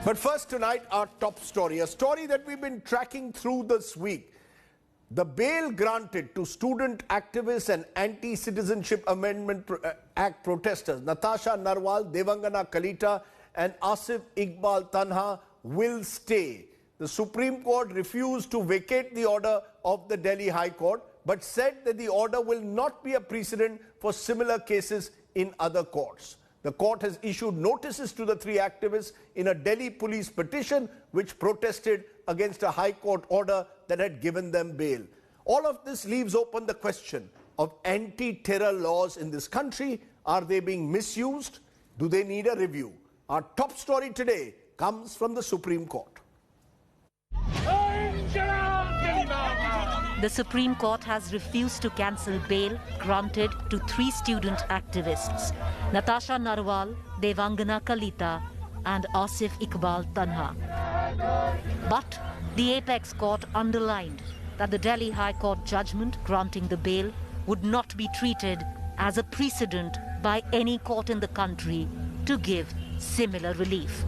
But first tonight, our top story, a story that we've been tracking through this week. The bail granted to student activists and Anti-Citizenship Amendment Act protesters Natasha Narwal, Devangana Kalita and Asif Iqbal Tanha will stay. The Supreme Court refused to vacate the order of the Delhi High Court, but said that the order will not be a precedent for similar cases in other courts. The court has issued notices to the three activists in a Delhi police petition which protested against a High Court order that had given them bail. All of this leaves open the question of anti-terror laws in this country. Are they being misused? Do they need a review? Our top story today comes from the Supreme Court. The Supreme Court has refused to cancel bail granted to three student activists, Natasha Narwal, Devangana Kalita and Asif Iqbal Tanha. But the Apex Court underlined that the Delhi High Court judgment granting the bail would not be treated as a precedent by any court in the country to give similar relief.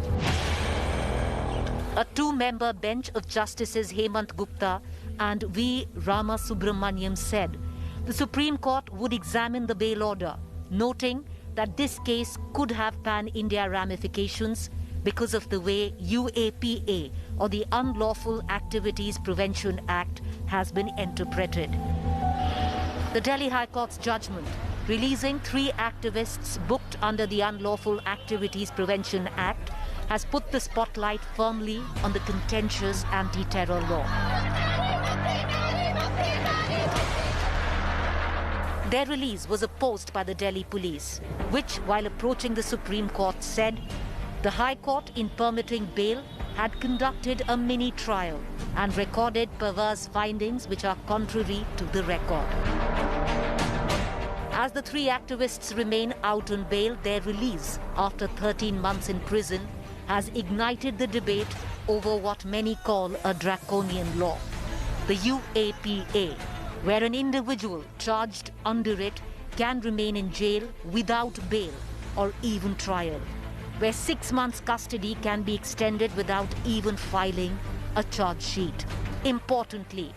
A two-member bench of Justices Hemant Gupta and V. Rama Subramaniam said the Supreme Court would examine the bail order, noting that this case could have pan-India ramifications because of the way UAPA, or the Unlawful Activities Prevention Act, has been interpreted. The Delhi High Court's judgment, releasing three activists booked under the Unlawful Activities Prevention Act, has put the spotlight firmly on the contentious anti-terror law. Their release was opposed by the Delhi police, which, while approaching the Supreme Court, said the High Court, in permitting bail, had conducted a mini-trial and recorded perverse findings which are contrary to the record. As the three activists remain out on bail, their release after 13 months in prison has ignited the debate over what many call a draconian law, the UAPA, where an individual charged under it can remain in jail without bail or even trial, where 6 months custody can be extended without even filing a charge sheet. Importantly,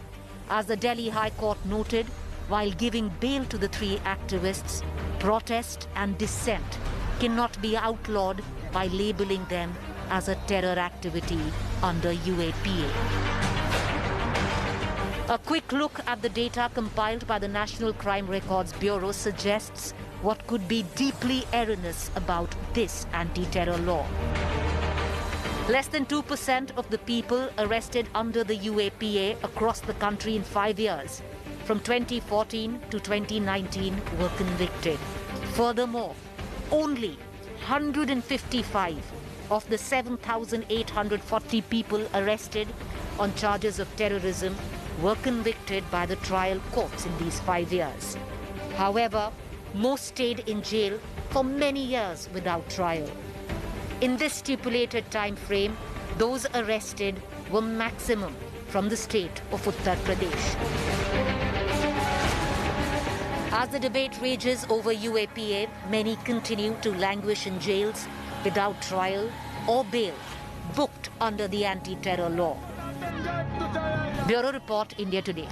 as the Delhi High Court noted, while giving bail to the three activists, protest and dissent cannot be outlawed by labeling them as a terror activity under UAPA. A quick look at the data compiled by the National Crime Records Bureau suggests what could be deeply erroneous about this anti-terror law. Less than 2% of the people arrested under the UAPA across the country in 5 years, from 2014 to 2019, were convicted. Furthermore, only 155 of the 7,840 people arrested on charges of terrorism were convicted by the trial courts in these 5 years. However, most stayed in jail for many years without trial. In this stipulated time frame, those arrested were maximum from the state of Uttar Pradesh. As the debate rages over UAPA, many continue to languish in jails without trial or bail, booked under the anti-terror law. Bureau Report, India Today.